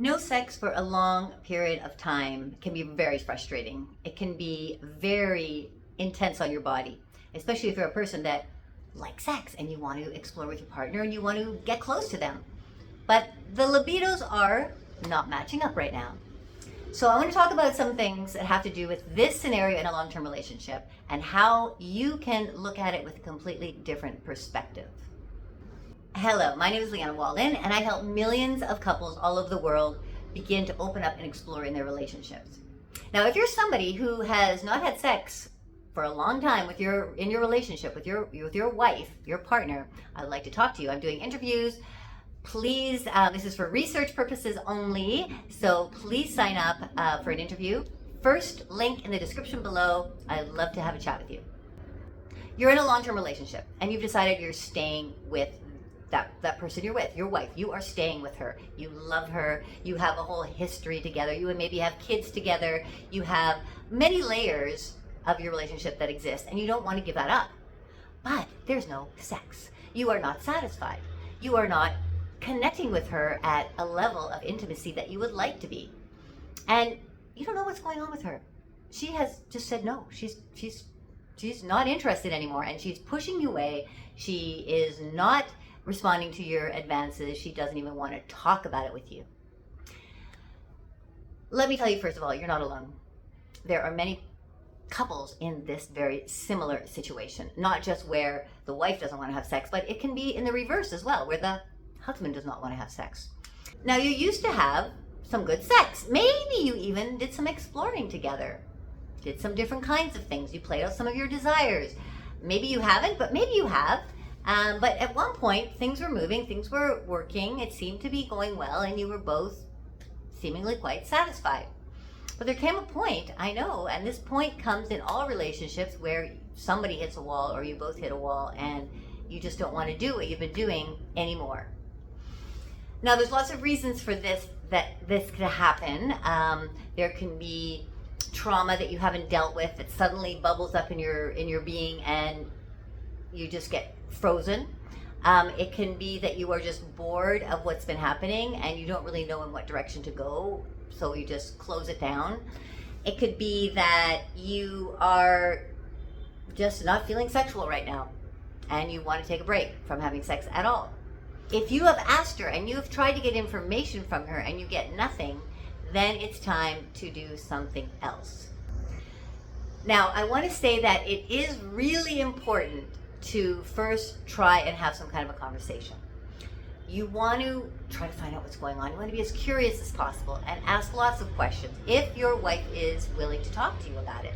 No sex for a long period of time can be very frustrating. It can be very intense on your body, especially if you're a person that likes sex and you want to explore with your partner and you want to get close to them. But the libidos are not matching up right now. So I want to talk about some things that have to do with this scenario in a long-term relationship and how you can look at it with a completely different perspective. Hello, my name is Leanna Walden, and I help millions of couples all over the world begin to open up and explore in their relationships. Now, if you're somebody who has not had sex for a long time in your relationship with your wife, your partner, I would like to talk to you. I'm doing interviews. Please, this is for research purposes only, so please sign up for an interview. First link in the description below. I'd love to have a chat with you. You're in a long-term relationship, and you've decided you're staying with that person you're with, your wife. You are staying with her. You love her. You have a whole history together. You maybe have kids together. You have many layers of your relationship that exist, and you don't want to give that up. But there's no sex. You are not satisfied. You are not connecting with her at a level of intimacy that you would like to be. And you don't know what's going on with her. She has just said no. She's not interested anymore, and she's pushing you away. She is not responding to your advances. She doesn't even want to talk about it with you. Let me tell you, first of all, you're not alone. There are many couples in this very similar situation, not just where the wife doesn't want to have sex, but it can be in the reverse as well, where the husband does not want to have sex. Now, you used to have some good sex. Maybe you even did some exploring together, did some different kinds of things. You played out some of your desires. Maybe you haven't, but maybe you have. But at one point, things were moving, things were working, it seemed to be going well, and you were both seemingly quite satisfied. But there came a point, I know, and this point comes in all relationships where somebody hits a wall or you both hit a wall and you just don't want to do what you've been doing anymore. Now, there's lots of reasons for this, that this could happen. There can be trauma that you haven't dealt with that suddenly bubbles up in your being and you just get frozen. It can be that you are just bored of what's been happening and you don't really know in what direction to go, so you just close it down. It could be that you are just not feeling sexual right now and you want to take a break from having sex at all. If you have asked her and you have tried to get information from her and you get nothing, then it's time to do something else. Now, I want to say that it is really important to first try and have some kind of a conversation. You want to try to find out what's going on. You want to be as curious as possible and ask lots of questions if your wife is willing to talk to you about it.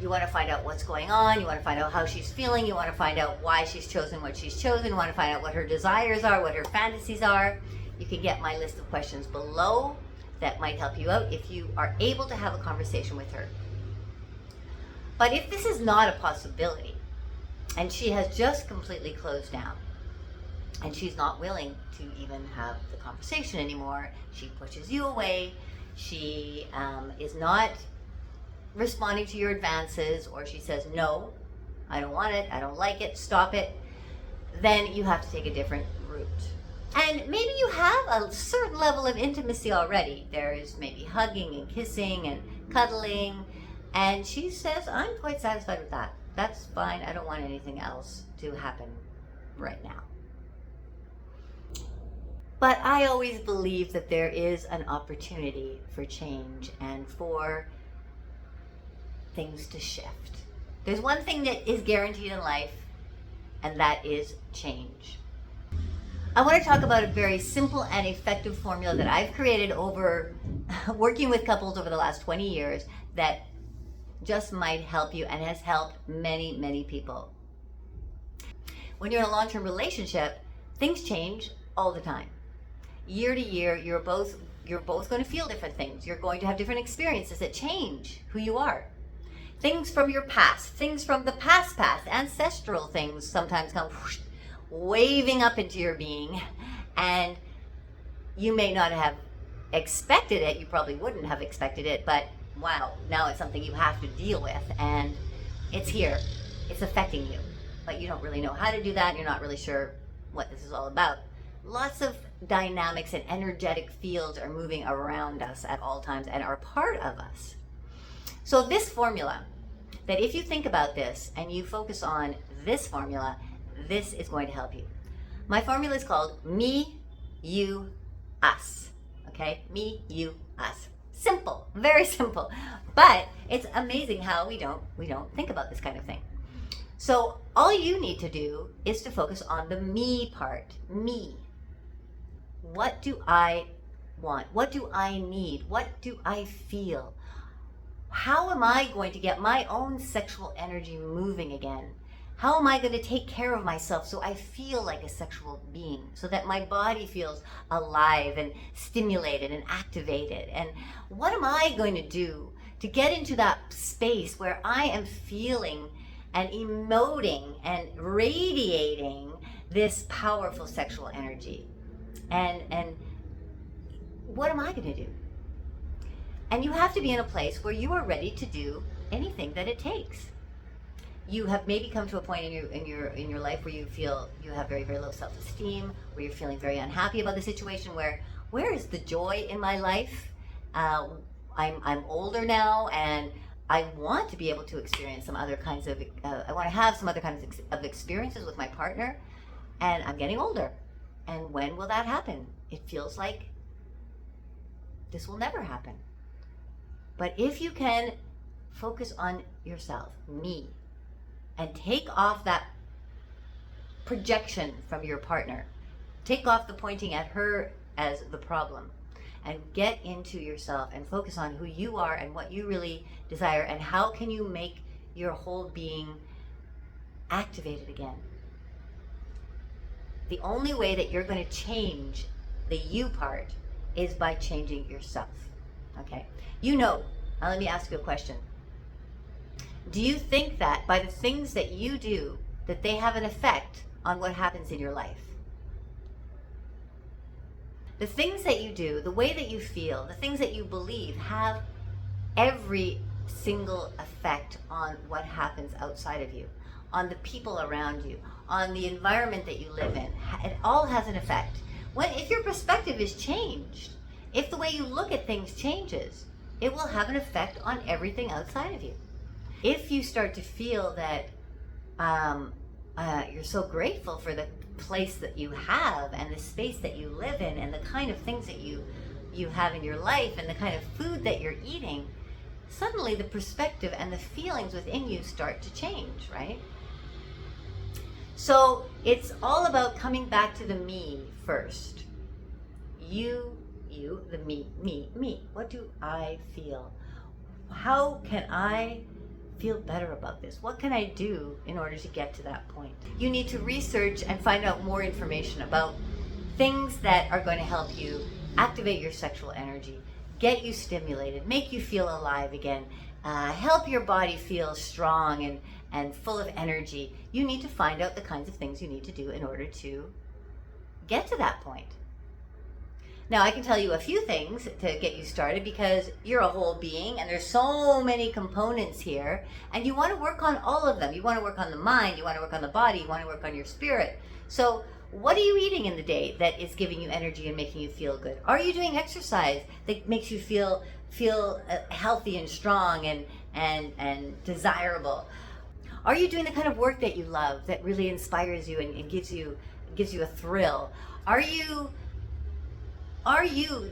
You want to find out what's going on. You want to find out how she's feeling. You want to find out why she's chosen what she's chosen. You want to find out what her desires are, what her fantasies are. You can get my list of questions below that might help you out if you are able to have a conversation with her. But if this is not a possibility, and she has just completely closed down, and she's not willing to even have the conversation anymore, she pushes you away, she is not responding to your advances, or she says, no, I don't want it, I don't like it, stop it, then you have to take a different route. And maybe you have a certain level of intimacy already. There is maybe hugging and kissing and cuddling, and she says, I'm quite satisfied with that. That's fine. I don't want anything else to happen right now. But I always believe that there is an opportunity for change and for things to shift. There's one thing that is guaranteed in life, and that is change. I want to talk about a very simple and effective formula that I've created over working with couples over the last 20 years that just might help you and has helped many, many people. When you're in a long-term relationship, things change all the time. Year to year, you're both going to feel different things. You're going to have different experiences that change who you are. Things from your past, things from the past, ancestral things sometimes come whoosh, waving up into your being, and you may not have expected it. You probably wouldn't have expected it, but wow, now it's something you have to deal with, and it's here. It's affecting you, but you don't really know how to do that. You're not really sure what this is all about. Lots of dynamics and energetic fields are moving around us at all times and are part of us. So this formula, that if you think about this and you focus on this formula, this is going to help you. My formula is called me, you, us. Okay? Me, you, us. Simple, very simple. But it's amazing how we don't think about this kind of thing. So all you need to do is to focus on the me part. Me. What do I want? What do I need? What do I feel? How am I going to get my own sexual energy moving again? How am I going to take care of myself so I feel like a sexual being, so that my body feels alive and stimulated and activated? And what am I going to do to get into that space where I am feeling and emoting and radiating this powerful sexual energy? And what am I going to do? And you have to be in a place where you are ready to do anything that it takes. You have maybe come to a point in your life where you feel you have very, very low self-esteem, where you're feeling very unhappy about the situation, where is the joy in my life? I'm older now, and I want to be able to experience some other kinds of, I want to have some other kinds of experiences with my partner, and I'm getting older. And when will that happen? It feels like this will never happen. But if you can focus on yourself, me, and take off that projection from your partner, take off the pointing at her as the problem, and get into yourself and focus on who you are and what you really desire, and how can you make your whole being activated again. The only way that you're going to change the you part is by changing yourself. Okay? Now let me ask you a question. Do you think that by the things that you do, that they have an effect on what happens in your life? The things that you do, the way that you feel, the things that you believe have every single effect on what happens outside of you, on the people around you, on the environment that you live in. It all has an effect. If your perspective is changed, if the way you look at things changes, it will have an effect on everything outside of you. If you start to feel that you're so grateful for the place that you have and the space that you live in and the kind of things that you have in your life and the kind of food that you're eating, suddenly the perspective and the feelings within you start to change, right? So it's all about coming back to the me first. You, the me. What do I feel? How can I feel better about this? What can I do in order to get to that point? You need to research and find out more information about things that are going to help you activate your sexual energy, get you stimulated, make you feel alive again, help your body feel strong and full of energy. You need to find out the kinds of things you need to do in order to get to that point. Now, I can tell you a few things to get you started, because you're a whole being and there's so many components here, and you want to work on all of them. You want to work on the mind, you want to work on the body, you want to work on your spirit. So what are you eating in the day that is giving you energy and making you feel good? Are you doing exercise that makes you feel healthy and strong and desirable? Are you doing the kind of work that you love, that really inspires you and gives you a thrill? Are you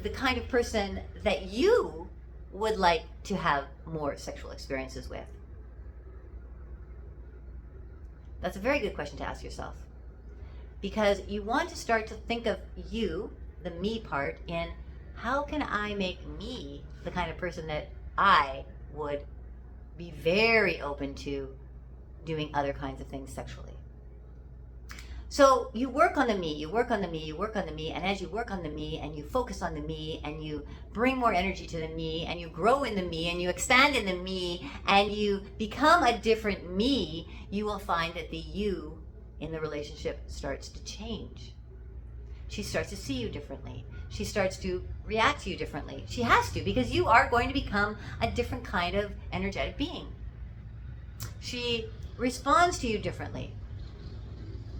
the kind of person that you would like to have more sexual experiences with? That's a very good question to ask yourself, because you want to start to think of you, the me part, in how can I make me the kind of person that I would be very open to doing other kinds of things sexually. So you work on the me, you work on the me, you work on the me, and as you work on the me and you focus on the me and you bring more energy to the me and you grow in the me and you expand in the me and you become a different me, you will find that the you in the relationship starts to change. She starts to see you differently. She starts to react to you differently. She has to, because you are going to become a different kind of energetic being. She responds to you differently.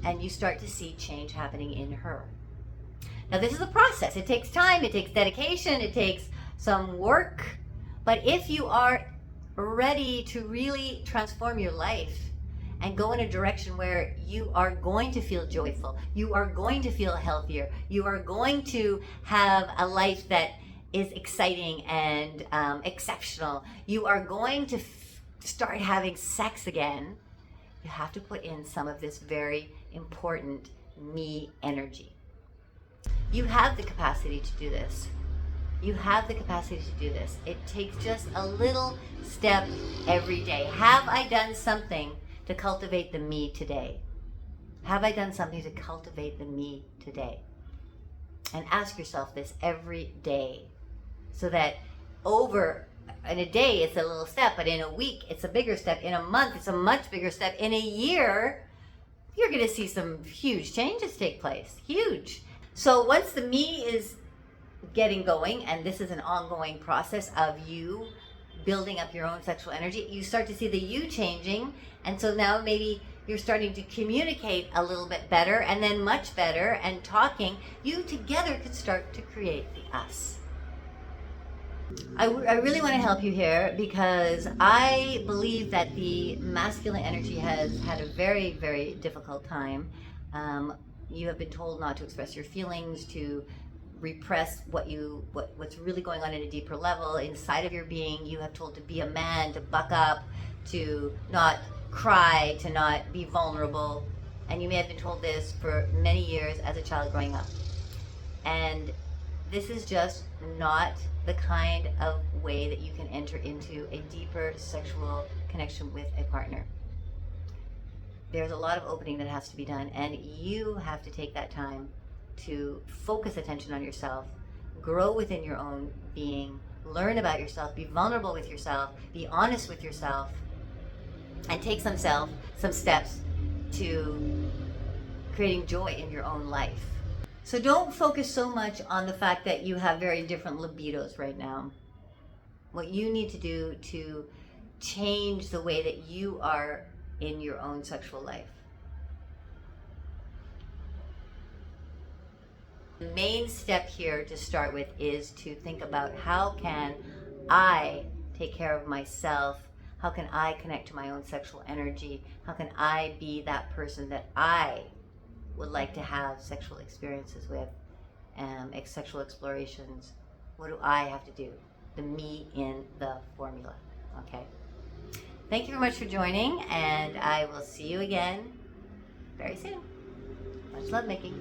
And you start to see change happening in her. Now, this is a process. It takes time, it takes dedication, it takes some work. But if you are ready to really transform your life and go in a direction where you are going to feel joyful, you are going to feel healthier, you are going to have a life that is exciting and exceptional, you are going to start having sex again, you have to put in some of this very important me energy. You have the capacity to do this. You have the capacity to do this. It takes just a little step every day. Have I done something to cultivate the me today? Have I done something to cultivate the me today? And ask yourself this every day, so that in a day it's a little step, but in a week it's a bigger step, in a month it's a much bigger step, in a year you're going to see some huge changes take place. Huge. So once the me is getting going, and this is an ongoing process of you building up your own sexual energy, you start to see the you changing, and so now maybe you're starting to communicate a little bit better, and then much better, and talking, you together could start to create the us. I really want to help you here, because I believe that the masculine energy has had a very, very difficult time. You have been told not to express your feelings, to repress what's really going on at a deeper level inside of your being. You have told to be a man, to buck up, to not cry, to not be vulnerable. And you may have been told this for many years as a child growing up. And this is just not the kind of way that you can enter into a deeper sexual connection with a partner. There's a lot of opening that has to be done, and you have to take that time to focus attention on yourself, grow within your own being, learn about yourself, be vulnerable with yourself, be honest with yourself, and take some steps to creating joy in your own life. So don't focus so much on the fact that you have very different libidos right now. What you need to do to change the way that you are in your own sexual life. The main step here to start with is to think about, how can I take care of myself? How can I connect to my own sexual energy? How can I be that person that I would like to have sexual experiences with, sexual explorations? What do I have to do? The me in the formula. Okay. Thank you very much for joining, and I will see you again very soon. Much love making.